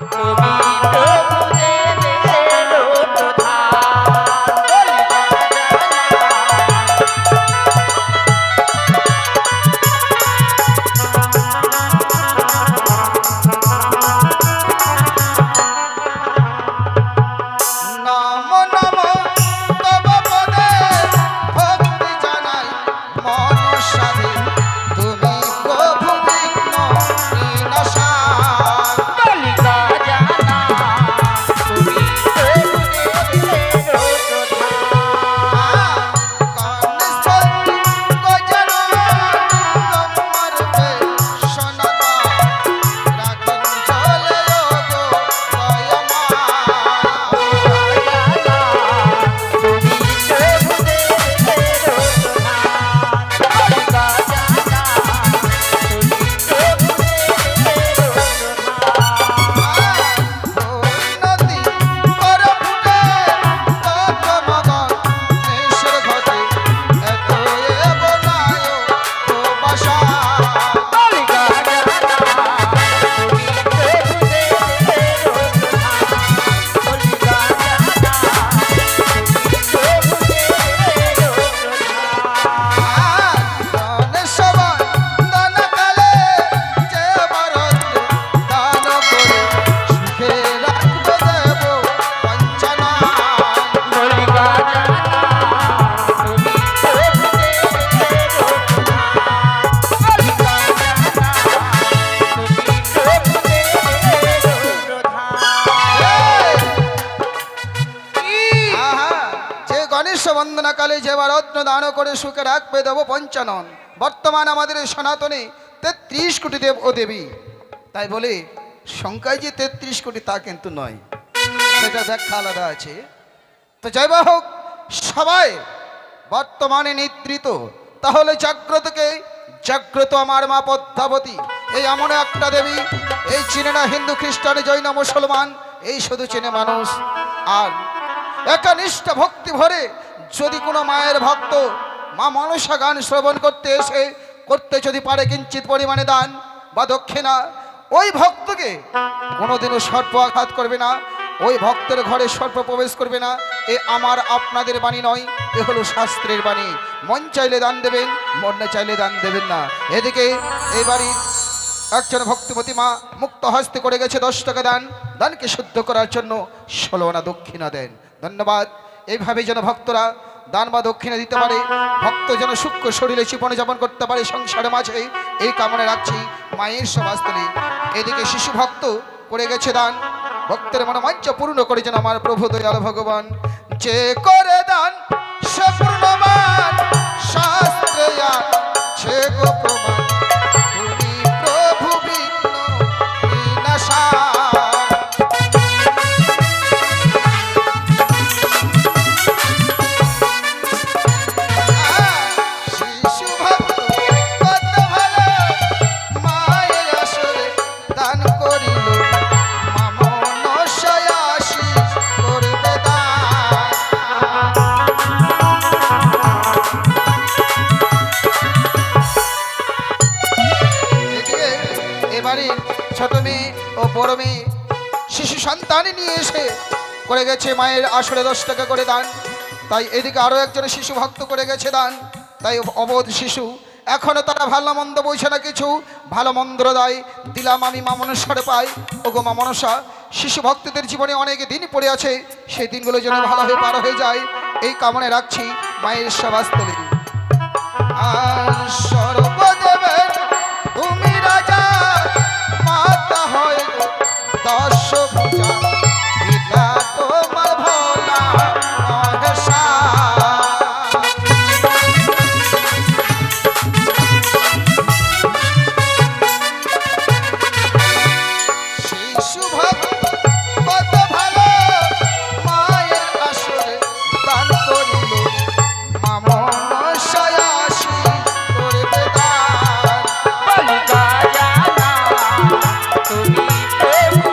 তুমি প্রভু দেবের প্রধান নম নম তব পদে ভক্তি জানাই মনসারে তুমি প্রভু বিঘ্ন বিনাশায়। কালিকা জানা তুমি প্রভু দেবের প্রধান কর্ণেশ্বরী গজানন তোমার বেশনতা রাখেন চলে গো দয়াময়। তুমি প্রভু দেবের প্রধান কালিকা জানা তুমি প্রভু দেবের প্রধান উন্নতি কর ফুটে তত মগন নিঃস্বর ঘটে এত এ বনায় তো বাসা। কালিকা জানা তুমি প্রভু দেবের প্রধান কালিকা জানা তুমি প্রভু দেবের প্রধান গণেশবন দান কালে যে বরদ দান করে সুখে রাখবে দেব পঞ্চনা। কালিকা জানা তুমি প্রভু দেবের প্রধান কালিকা জানা তুমি প্রভু দেবের প্রধান আহা, যে গণেশ বন্দনা কালে যে রত্ন দান করে সুখে রাখবে দেব পঞ্চানন। বর্তমান আমাদের এই সনাতনে ৩৩ কোটি দেব ও দেবী, তাই বলে সংখ্যায় যে ৩৩ কোটি তা কিন্তু নয়, সেটা ব্যাখ্যা আলাদা আছে। তো যাই বা হোক, সবাই বর্তমানে নিদ্রিত, তাহলে জাগ্রতকে জাগ্রত আমার মা পদ্মাবতী। এই এমন একটা দেবী, এই চিনে না হিন্দু খ্রিস্টান জৈন মুসলমান, এই শুধু চেনে মানুষ। আর একনিষ্ঠ ভক্তি ভরে যদি কোনো মায়ের ভক্ত মা মনসা গান শ্রবণ করতে এসে করতে যদি পারে কিঞ্চিত পরিমাণে দান বা দক্ষিণা, ওই ভক্তকে কোনোদিনও সর্প আঘাত করবে না, ওই ভক্তের ঘরে সর্প প্রবেশ করবে না। এ আমার আপনাদের বাণী নয়, এ হলো শাস্ত্রের বাণী। মন চাইলে দান দেবেন, মন না চাইলে দান দেবেন না। এদিকে এই বাড়ির একজন ভক্তিমতী মা মুক্ত হস্তে করে গেছে 10 টাকা দান, দানকে শুদ্ধ করার জন্য 16 আনা দক্ষিণা দেন। ধন্যবাদ। এইভাবে যেন ভক্তরা দান বা দক্ষিণা দিতে পারে, ভক্ত যেন সূক্ষ্ম শরীরে জীবন যাপন করতে পারে সংসারের মাঝে, এই কামনা রাখছি মায়ের সমাজতলে। এদিকে শিশু ভক্ত করে গেছে দান, ভক্তের মনোমাঞ্ছা পূর্ণ করে যেন আমার প্রভু দয়াল ভগবান যে করে দান সে পূর্ণমান। শাস্ত্রে আছে গো প্রমাণ, তুমি প্রভু বিঘ্ন বিনাশায়। শিশু ভক্ত কত ভালো, মায়ের আসরে দান করিল, মা মনসায় আশীষ করবে দান। এদিকে এবারে ছোট মেয়ে ও বড় মেয়ে শিশু সন্তান নিয়ে এসে করে গেছে মায়ের আসরে 10 টাকা করে দান। তাই এদিকে আরো একজন শিশু ভক্ত করে গেছে দান। তাই অবোধ শিশু এখনো তারা ভালো মন্দ বইছে না, কিছু ভালো মন্দ দেয় দিলাম আমি মা মনসার পাই। ও গো মা মনসা, শিশু ভক্তদের জীবনে অনেক দিন পড়ে আছে, সেই দিনগুলো যেন ভালো হয়ে পার হয়ে যায়, এই কামনায় রাখছি মায়ের সভাস্থলে। আর সর্বদেবের তুমি রাজা, মাতা হয় গো 10 ভুজা, পিতা তোমার ভোলা মহেশা। শিশু ভক্ত কত ভালো, মায়ের আসরে দান করিল, মা মনসায় আশীষ করবে দান। কালিকা জানা তুমি প্রভু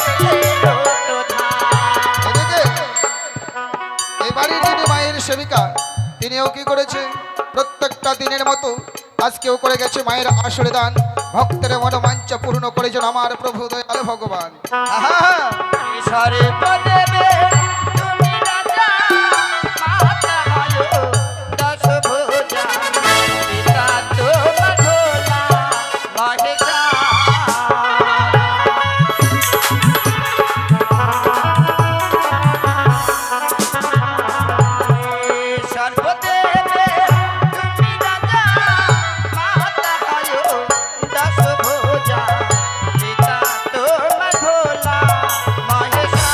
দেবের প্রধান এদিকে এবারে যিনি মায়ের সেবিকা, তিনিও কি করেছে প্রত্যেকটা দিনের মতো আজকেও করে গেছে মায়ের আসরে দান। ভক্তের মনোবাঞ্ছা পূর্ণ করেছেন আমার প্রভু দয়াল ভগবান। আহা! সর্বদেবে তুমি রাজা, মাতা হয় দশভুজা, পিতা তোমার ভোলা মহেশা। সর্বদেবে তুমি রাজা, মাতা হয় দশভুজা, পিতা তোমার ভোলা মহেশা।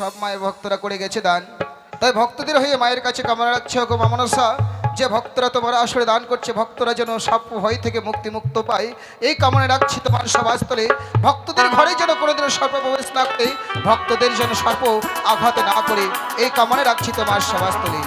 সব মায়ের ভক্তরা করে গেছে দান। তাই ভক্তদের হয়ে মায়ের কাছে কামনা রাখছে গো মা মনসা, যে ভক্তরা তোমার আসরে দান করছে, ভক্তরা যেন সব ভয় থেকে মুক্ত পায়, এই কামনা রাখছি তোমার সভাস্থলে। ভক্তদের ঘরে যেন কোনোদিনও সর্প প্রবেশ না করে, ভক্তদের যেন সর্প আঘাত না করে, এই কামনা রাখছি তোমার সভাস্থলে।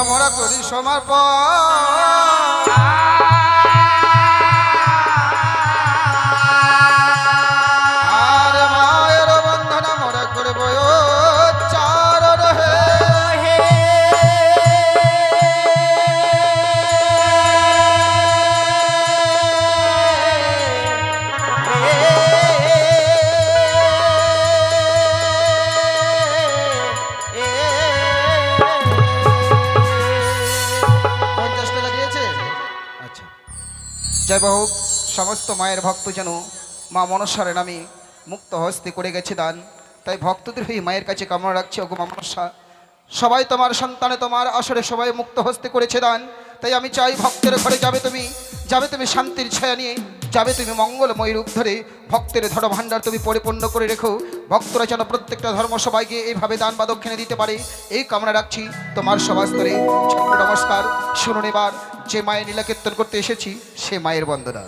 আমরা করি সমর্পণ। আর মায়ের বন্ধন আমরা করব চারণ হে। আচ্ছা, জয় হোক। সমস্ত মায়ের ভক্ত যেন মা মনসার নামে মুক্ত হস্তে করে গেছে দান, তাই ভক্তদের হয়ে মায়ের কাছে কামনা রাখছে, ওগো মা মনসা সবাই তোমার সন্তানে তোমার আসরে সবাই মুক্ত হস্তে করেছে দান, তাই আমি চাই ভক্তের ঘরে যাবে তুমি শান্তির ছায়া নিয়ে, যাবে তুমি মঙ্গলময় রূপ ধরে, ভক্তের ধর্ম ভাণ্ডার তুমি পরিপূর্ণ করে রেখো, ভক্তরা যেন প্রত্যেকটা ধর্ম সবাইকে এইভাবে দান বা দক্ষিণে দিতে পারে, এই কামনা রাখছি তোমার সভাস্তরে। ছোট্ট নমস্কার, শুনুন এবার যে মায়ের লীলা কীর্তন করতে এসেছি সে মায়ের বন্দনা।